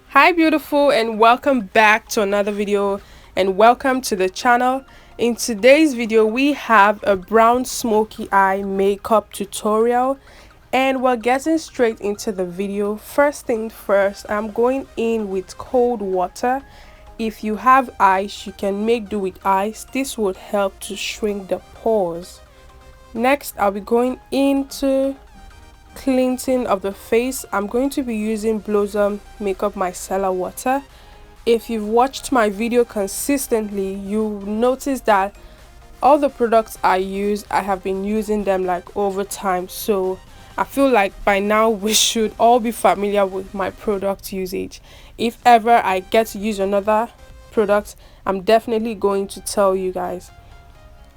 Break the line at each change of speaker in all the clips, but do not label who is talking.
Hi beautiful, and welcome back to another video, and welcome to the channel. In today's video we have a brown smoky eye makeup tutorial, and we're getting straight into the video. First thing first, I'm going in with cold water. If you have ice, you can make do with ice. This would help to shrink the pores. Next, I'll be going into cleansing of the face. I'm going to be using Blossom Makeup Micellar water. If you've watched my video consistently, you notice that all the products I use, I have been using them like over time, so I feel like by now we should all be familiar with my product usage. If ever I get to use another product, I'm definitely going to tell you guys.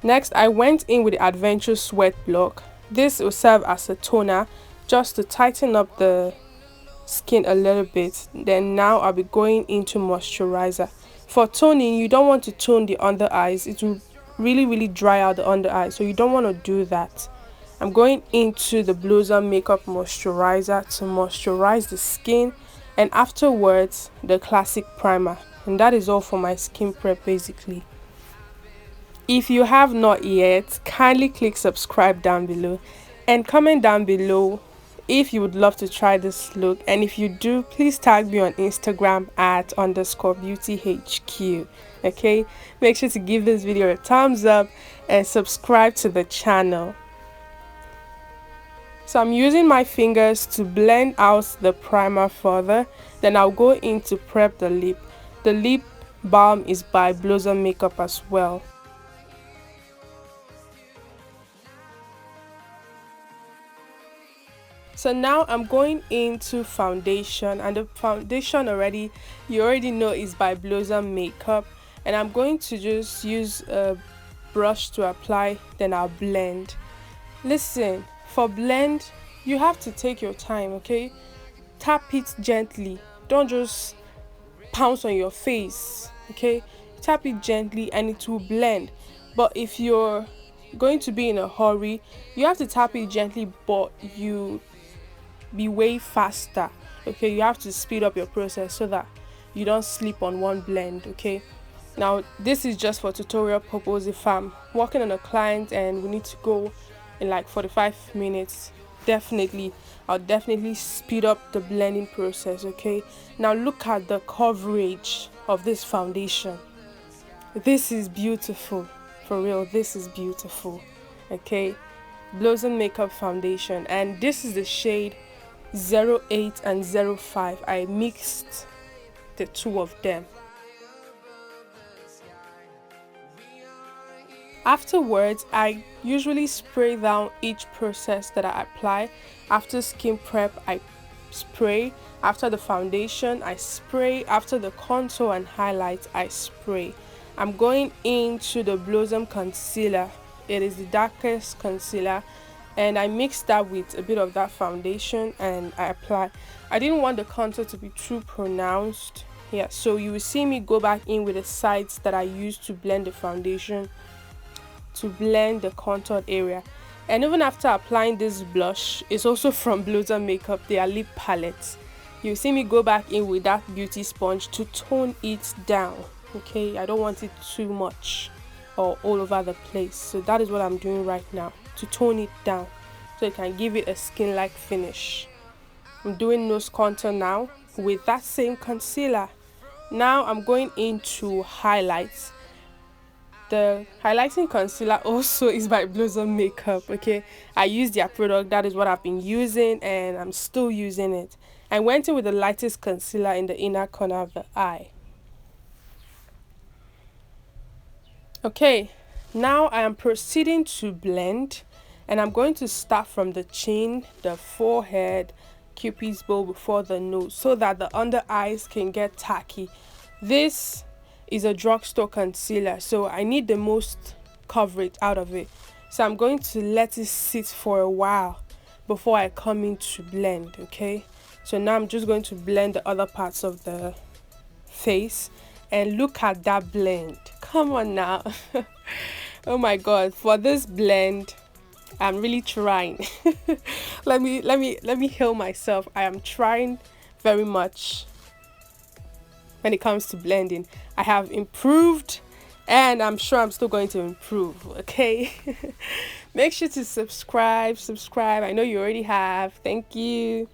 Next, I went in with the Adventure Sweat Block. This will serve as a toner just to tighten up the skin a little bit. Then now I'll be going into moisturizer. For toning, you don't want to tone the under eyes. It will really dry out the under eye, so you don't want to do that. I'm going into the Blossom Makeup Moisturizer to moisturize the skin, and afterwards the classic primer. And that is all for my skin prep basically. If you have not yet, kindly click subscribe down below and comment down below if you would love to try this look, and if you do, please tag me on Instagram at _beautyhq. Okay, make sure to give this video a thumbs up and subscribe to the channel. So I'm using my fingers to blend out the primer further. Then I'll go in to prep the lip. The lip balm is by Blossom Makeup as well. So now I'm going into foundation, and the foundation you already know is by Blossom Makeup, and I'm going to just use a brush to apply, then I'll blend. Listen, for blend you have to take your time, okay? Tap it gently, don't just pounce on your face, okay? Tap it gently and it will blend. But if you're going to be in a hurry, you have to tap it gently, but you be way faster, okay? You have to speed up your process so that you don't sleep on one blend, okay? Now this is just for tutorial purpose. If I'm working on a client and we need to go in like 45 minutes, I'll definitely speed up the blending process, okay? Now look at the coverage of this foundation. This is beautiful, for real. This is beautiful, okay? Blossom Makeup foundation, and this is the shade 08 and 05. I mixed the two of them. Afterwards, I usually spray down each process that I apply. After skin prep, I spray. After the foundation, I spray. After the contour and highlight, I spray. I'm going into the Blossom concealer. It is the darkest concealer, and I mixed that with a bit of that foundation and I apply. I didn't want the contour to be too pronounced, yeah, so you will see me go back in with the sides that I used to blend the foundation to blend the contoured area. And even after applying this blush, it's also from Blossom Makeup, their lip palette, you see me go back in with that beauty sponge to tone it down, okay? I don't want it too much or all over the place, so that is what I'm doing right now, to tone it down so it can give it a skin-like finish. I'm doing nose contour now with that same concealer. Now I'm going into highlights. The highlighting concealer also is by Blossom Makeup, okay? I use their product. That is what I've been using and I'm still using it. I went in with the lightest concealer in the inner corner of the eye. Okay, now I am proceeding to blend, and I'm going to start from the chin, the forehead, Cupid's bow before the nose, so that the under eyes can get tacky. This is a drugstore concealer, so I need the most coverage out of it. So I'm going to let it sit for a while before I come in to blend, okay? So now I'm just going to blend the other parts of the face, and look at that blend. Come on now. Oh my god, for this blend I'm really trying. Let me heal myself. I am trying very much when it comes to blending. I have improved and I'm sure I'm still going to improve, okay? Make sure to subscribe. I know you already have. Thank you.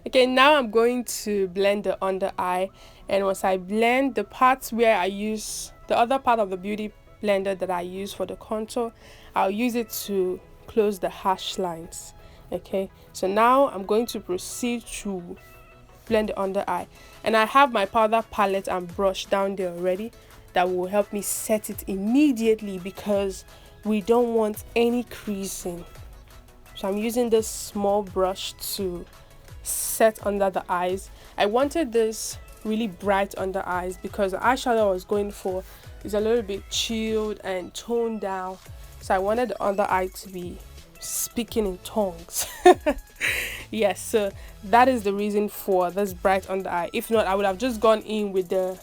Okay, now I'm going to blend the under eye, and once I blend the parts where I use the other part of the beauty blender that I use for the contour, I'll use it to close the harsh lines. Okay, so now I'm going to proceed to blend the under eye, and I have my powder palette and brush down there already that will help me set it immediately because we don't want any creasing. So I'm using this small brush to set under the eyes. I wanted this really bright under eyes because the eyeshadow I was going for is a little bit chilled and toned down, so I wanted the under eye to be speaking in tongues. Yes, so that is the reason for this bright under eye. If not, I would have just gone in with the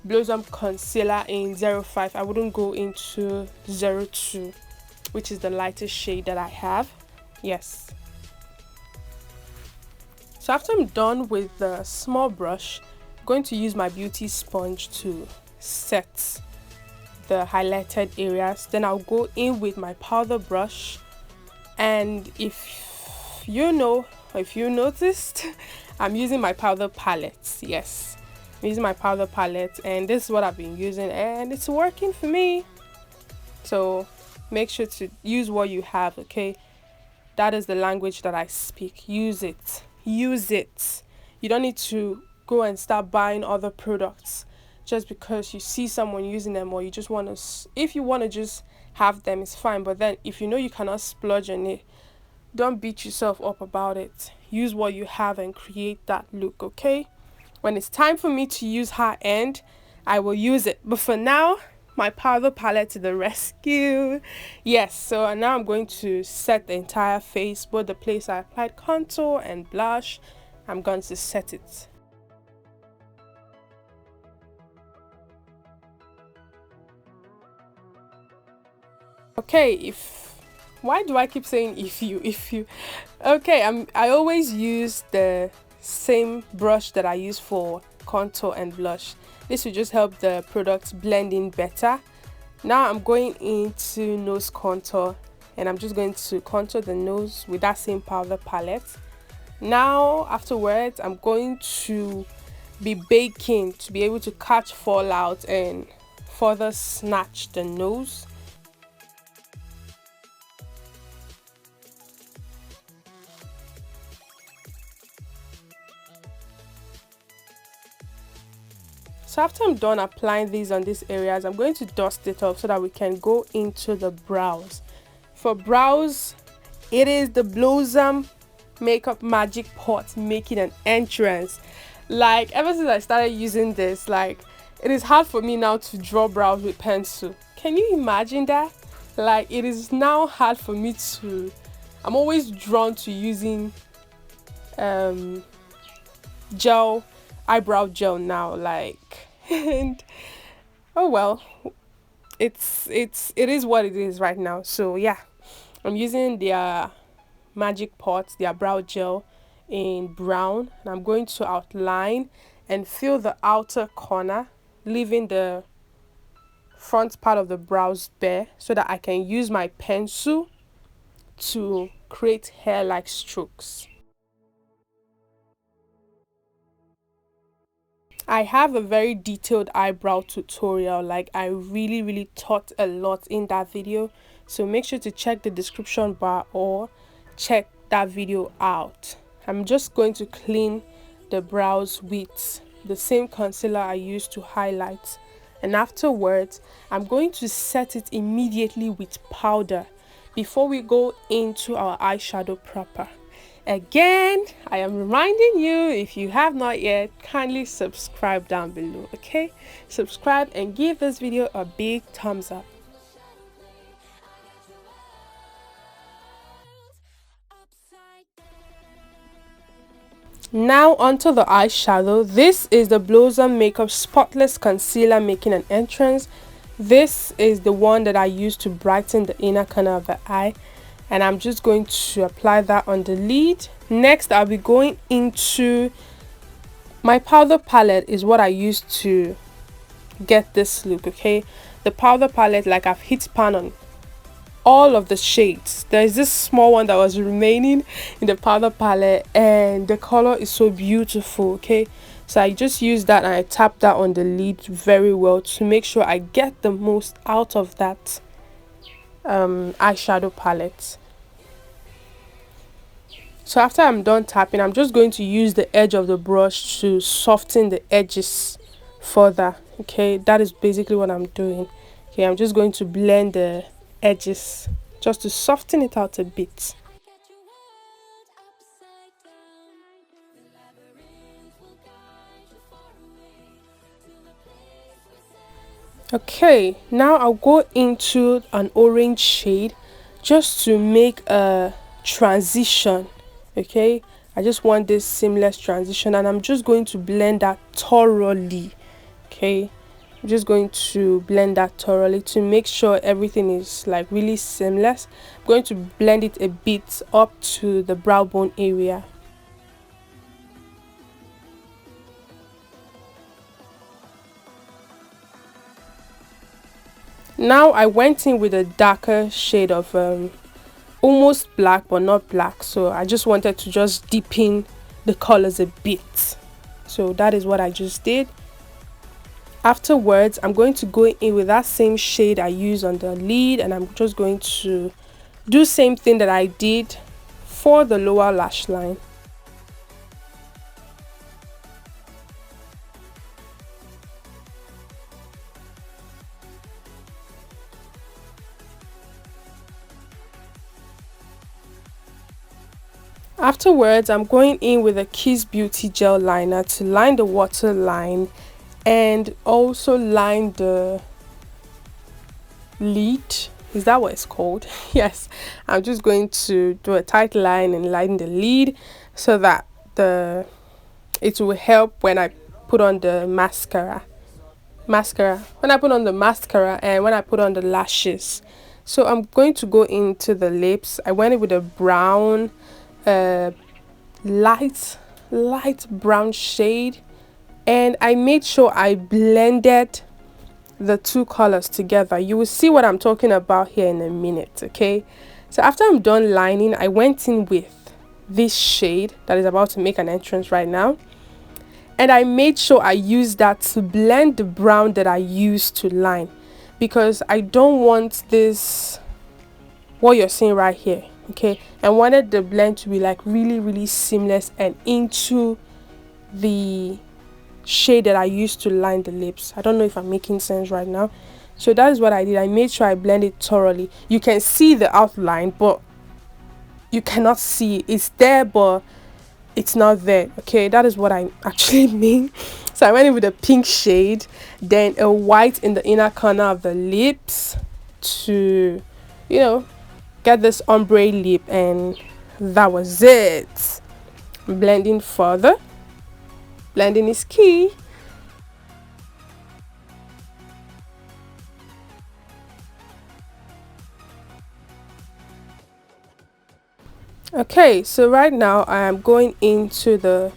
Blossom concealer in 05. I wouldn't go into 02, which is the lightest shade that I have. Yes. So after I'm done with the small brush, I'm going to use my beauty sponge to set the highlighted areas. Then I'll go in with my powder brush, and if you noticed, I'm using my powder palette. Yes, I'm using my powder palette, and this is what I've been using, and it's working for me. So make sure to use what you have, okay? That is the language that I speak. Use it. Use it. You don't need to go and start buying other products just because you see someone using them, or you just want to, if you want to just have them, it's fine. But then if you know you cannot splurge on it, don't beat yourself up about it. Use what you have and create that look, okay? When it's time for me to use high end, I will use it. But for now, my powder palette to the rescue. Yes, so now I'm going to set the entire face, both the place I applied contour and blush. I'm going to set it. Okay, why do I keep saying if you? Okay, I always use the same brush that I use for contour and blush. This will just help the products blend in better. Now I'm going into nose contour, and I'm just going to contour the nose with that same powder palette. Now afterwards, I'm going to be baking to be able to catch fallout and further snatch the nose. So after I'm done applying these on these areas, I'm going to dust it off so that we can go into the brows. For brows, it is the Blossom Makeup Magic Pot making an entrance. Like, ever since I started using this, like, it is hard for me now to draw brows with pencil. Can you imagine that? Like, it is now hard for me to, I'm always drawn to using gel, eyebrow gel now, like, and oh well, it is what it is right now. So yeah, I'm using their magic pot, their brow gel in brown, and I'm going to outline and fill the outer corner, leaving the front part of the brows bare so that I can use my pencil to create hair-like strokes. I have a very detailed eyebrow tutorial, like I really taught a lot in that video, so make sure to check the description bar or check that video out. I'm just going to clean the brows with the same concealer I used to highlight, and afterwards I'm going to set it immediately with powder before we go into our eyeshadow proper. Again, I am reminding you, if you have not yet, kindly subscribe down below, okay? Subscribe and give this video a big thumbs up. Now onto the eyeshadow. This is the Blossom Makeup Spotless Concealer making an entrance. This is the one that I use to brighten the inner corner of the eye. and I'm just going to apply that on the lid. Next, I'll be going into my powder palette. Is what I use to get this look. Okay, the powder palette, like I've hit pan on all of the shades. There's this small one that was remaining in the powder palette, and the color is so beautiful. Okay, so I just use that and I tap that on the lid very well to make sure I get the most out of that eyeshadow palette. So after I'm done tapping, I'm just going to use the edge of the brush to soften the edges further. Okay, that is basically what I'm doing. Okay, I'm just going to blend the edges just to soften it out a bit. Okay, now I'll go into an orange shade just to make a transition. Okay, I just want this seamless transition, and I'm just going to blend that thoroughly. Okay, I'm just going to blend that thoroughly to make sure everything is like really seamless. I'm going to blend it a bit up to the brow bone area. Now I went in with a darker shade of almost black but not black, so I just wanted to just deepen the colors a bit. So that is what I just did. Afterwards, I'm going to go in with that same shade I used on the lid, and I'm just going to do same thing that I did for the lower lash line. Afterwards, I'm going in with a Kiss Beauty gel liner to line the waterline and also line the lid. Is that what it's called? Yes, I'm just going to do a tight line and line the lid so that it will help when I put on the mascara. When I put on the mascara and when I put on the lashes. So I'm going to go into the lips. I went in with a brown light brown shade, and I made sure I blended the two colors together. You will see what I'm talking about here in a minute. Okay, so after I'm done lining, I went in with this shade that is about to make an entrance right now, and I made sure I used that to blend the brown that I used to line, because I don't want this, what you're seeing right here. Okay, I wanted the blend to be like really seamless and into the shade that I used to line the lips. I don't know if I'm making sense right now. So that is what I did. I made sure I blended thoroughly. You can see the outline, but you cannot see it. It's there, but it's not there. Okay, that is what I actually mean. So I went in with a pink shade, then a white in the inner corner of the lips to, you know, get this ombre lip, and that was it. Blending further. Blending is key. Okay, so right now I am going into the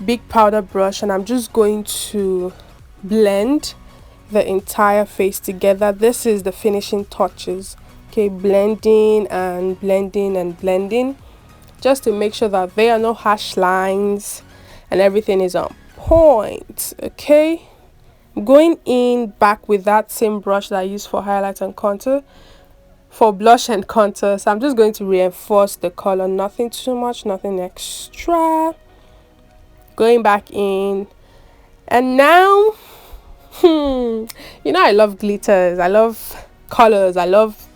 big powder brush, and I'm just going to blend the entire face together. This is the finishing touches. Okay, blending and blending and blending, just to make sure that there are no harsh lines and everything is on point. Okay, I'm going in back with that same brush that I used for highlight and contour, for blush and contour. So I'm just going to reinforce the color, nothing too much, nothing extra. Going back in, and now you know, I love glitters, I love colors, I love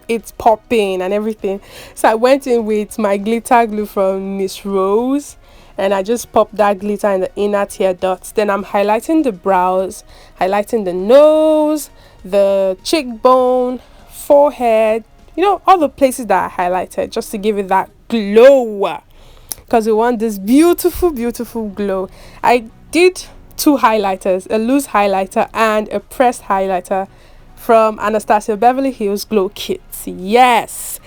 it's popping and everything. So I went in with my glitter glue from Miss Rose, and I just popped that glitter in the inner tear dots. Then I'm highlighting the brows, highlighting the nose, the cheekbone, forehead, you know, all the places that I highlighted, just to give it that glow, because we want this beautiful glow. I did two highlighters, a loose highlighter and a pressed highlighter from Anastasia Beverly Hills Glow Kits. Yes,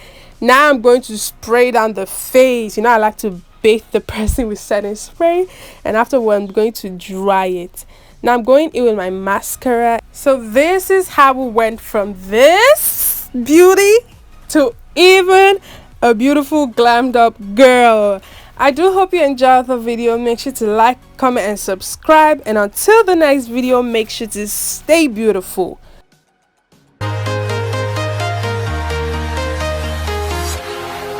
Now I'm going to spray down the face. You know, I like to bathe the person with setting spray, and afterward I'm going to dry it. Now I'm going in with my mascara. So this is how we went from this beauty to even a beautiful glammed up girl. I do hope you enjoyed the video. Make sure to like, comment, and subscribe. And until the next video, make sure to stay beautiful.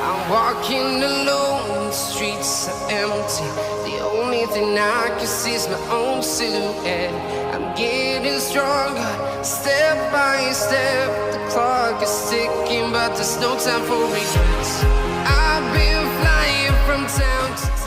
I'm walking alone, the streets are empty. The only thing I can see is my own silhouette. I'm getting stronger, step by step. The clock is ticking, but there's no time for regrets. I've been flying from town to town.